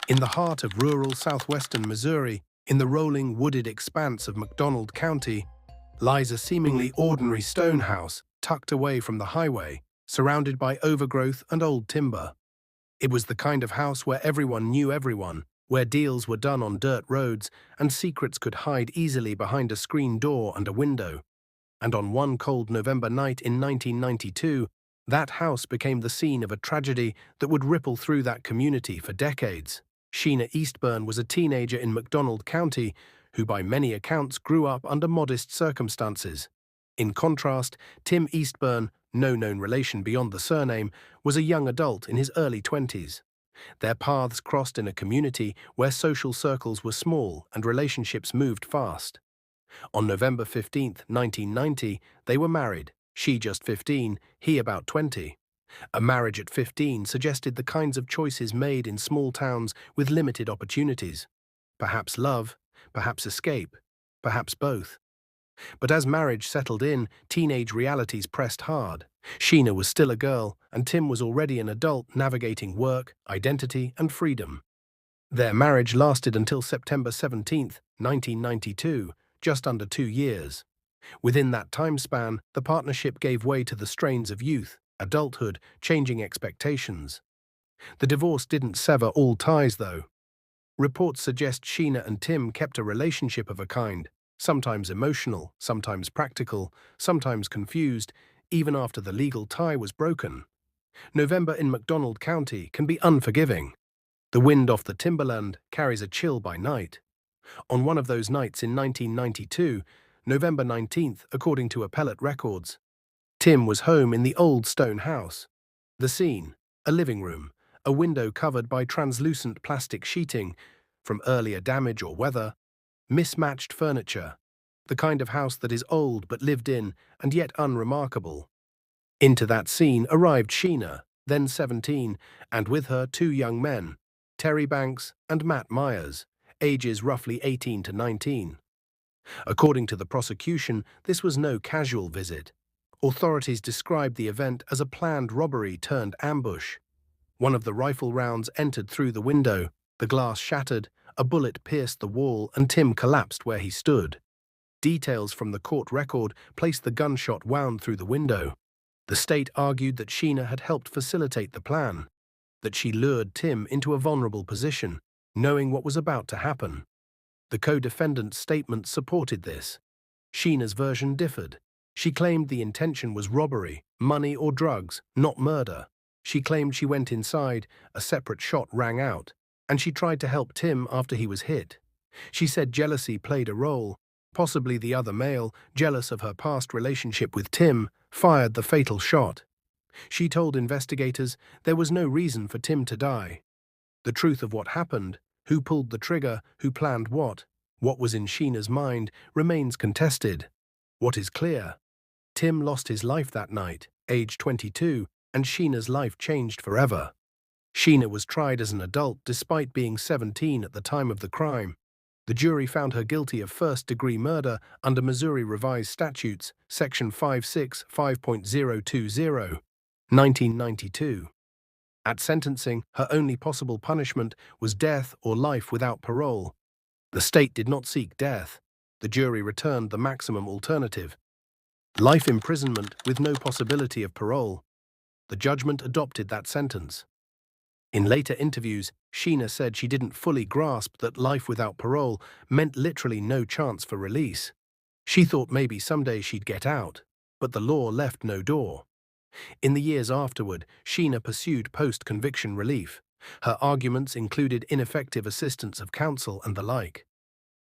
In the heart of rural southwestern Missouri, in the rolling wooded expanse of McDonald County, lies a seemingly ordinary stone house tucked away from the highway, surrounded by overgrowth and old timber. It was the kind of house where everyone knew everyone, where deals were done on dirt roads and secrets could hide easily behind a screen door and a window. And on one cold November night in 1992, that house became the scene of a tragedy that would ripple through that community for decades. Sheena Eastburn was a teenager in McDonald County who by many accounts grew up under modest circumstances. In contrast, Tim Eastburn, no known relation beyond the surname, was a young adult in his early 20s. Their paths crossed in a community where social circles were small and relationships moved fast. On November 15, 1990, they were married, she just 15, he about 20. A marriage at 15 suggested the kinds of choices made in small towns with limited opportunities. Perhaps love, perhaps escape, perhaps both. But as marriage settled in, teenage realities pressed hard. Sheena was still a girl, and Tim was already an adult navigating work, identity, and freedom. Their marriage lasted until September 17, 1992, just under 2 years. Within that time span, the partnership gave way to the strains of youth, adulthood, changing expectations. The divorce didn't sever all ties, though. Reports suggest Sheena and Tim kept a relationship of a kind, sometimes emotional, sometimes practical, sometimes confused, even after the legal tie was broken. November in McDonald County can be unforgiving. The wind off the timberland carries a chill by night. On one of those nights in 1992, November 19th, according to appellate records, Tim was home in the old stone house. The scene, a living room, a window covered by translucent plastic sheeting from earlier damage or weather, mismatched furniture, the kind of house that is old but lived in and yet unremarkable. Into that scene arrived Sheena, then 17, and with her 2 young men, Terry Banks and Matt Myers, ages roughly 18 to 19. According to the prosecution, this was no casual visit. Authorities described the event as a planned robbery turned ambush. One of the rifle rounds entered through the window, the glass shattered, a bullet pierced the wall, and Tim collapsed where he stood. Details from the court record placed the gunshot wound through the window. The state argued that Sheena had helped facilitate the plan, that she lured Tim into a vulnerable position, knowing what was about to happen. The co-defendant's statement supported this. Sheena's version differed. She claimed the intention was robbery, money or drugs, not murder. She claimed she went inside, a separate shot rang out, and she tried to help Tim after he was hit. She said jealousy played a role. Possibly the other male, jealous of her past relationship with Tim, fired the fatal shot. She told investigators there was no reason for Tim to die. The truth of what happened, who pulled the trigger, who planned what was in Sheena's mind, remains contested. What is clear? Tim lost his life that night, age 22, and Sheena's life changed forever. Sheena was tried as an adult despite being 17 at the time of the crime. The jury found her guilty of first-degree murder under Missouri Revised Statutes, Section 565.020, 1992. At sentencing, her only possible punishment was death or life without parole. The state did not seek death. The jury returned the maximum alternative: life imprisonment with no possibility of parole. The judgment adopted that sentence. In later interviews, Sheena said she didn't fully grasp that life without parole meant literally no chance for release. She thought maybe someday she'd get out, but the law left no door. In the years afterward, Sheena pursued post-conviction relief. Her arguments included ineffective assistance of counsel and the like.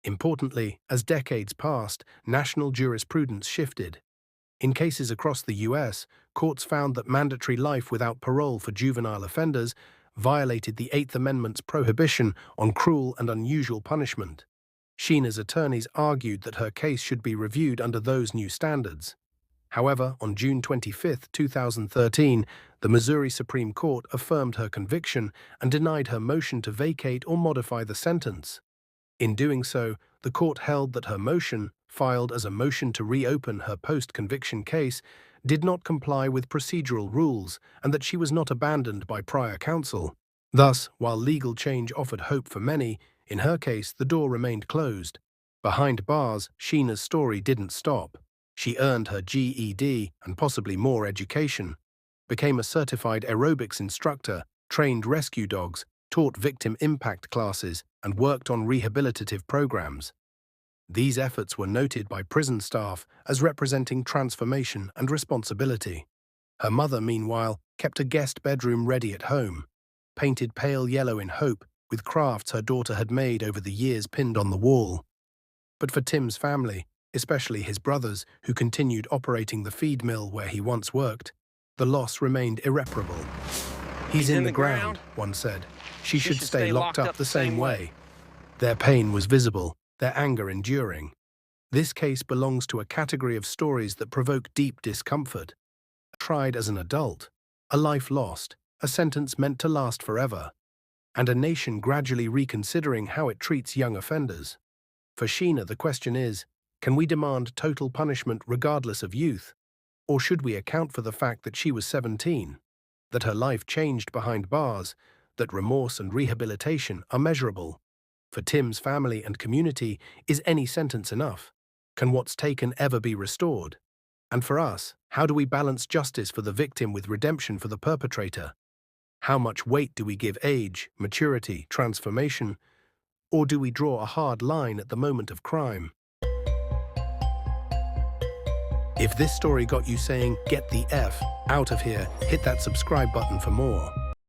Importantly, as decades passed, national jurisprudence shifted. In cases across the U.S., courts found that mandatory life without parole for juvenile offenders violated the Eighth Amendment's prohibition on cruel and unusual punishment. Sheena's attorneys argued that her case should be reviewed under those new standards. However, on June 25, 2013, the Missouri Supreme Court affirmed her conviction and denied her motion to vacate or modify the sentence. In doing so, the court held that her motion, filed as a motion to reopen her post-conviction case, did not comply with procedural rules and that she was not abandoned by prior counsel. Thus, while legal change offered hope for many, in her case the door remained closed. Behind bars, Sheena's story didn't stop. She earned her GED and possibly more education, became a certified aerobics instructor, trained rescue dogs, taught victim impact classes, and worked on rehabilitative programs. These efforts were noted by prison staff as representing transformation and responsibility. Her mother, meanwhile, kept a guest bedroom ready at home, painted pale yellow in hope, with crafts her daughter had made over the years pinned on the wall. But for Tim's family, especially his brothers who continued operating the feed mill where he once worked, the loss remained irreparable. "He's in the ground," one said. "She should stay locked up the same way." Their pain was visible, their anger enduring. This case belongs to a category of stories that provoke deep discomfort. Tried as an adult, a life lost, a sentence meant to last forever, and a nation gradually reconsidering how it treats young offenders. For Sheena, the question is, can we demand total punishment regardless of youth? Or should we account for the fact that she was 17, that her life changed behind bars, that remorse and rehabilitation are measurable? For Tim's family and community, is any sentence enough? Can what's taken ever be restored? And for us, how do we balance justice for the victim with redemption for the perpetrator? How much weight do we give age, maturity, transformation, or do we draw a hard line at the moment of crime? If this story got you saying, "Get the F out of here," hit that subscribe button for more.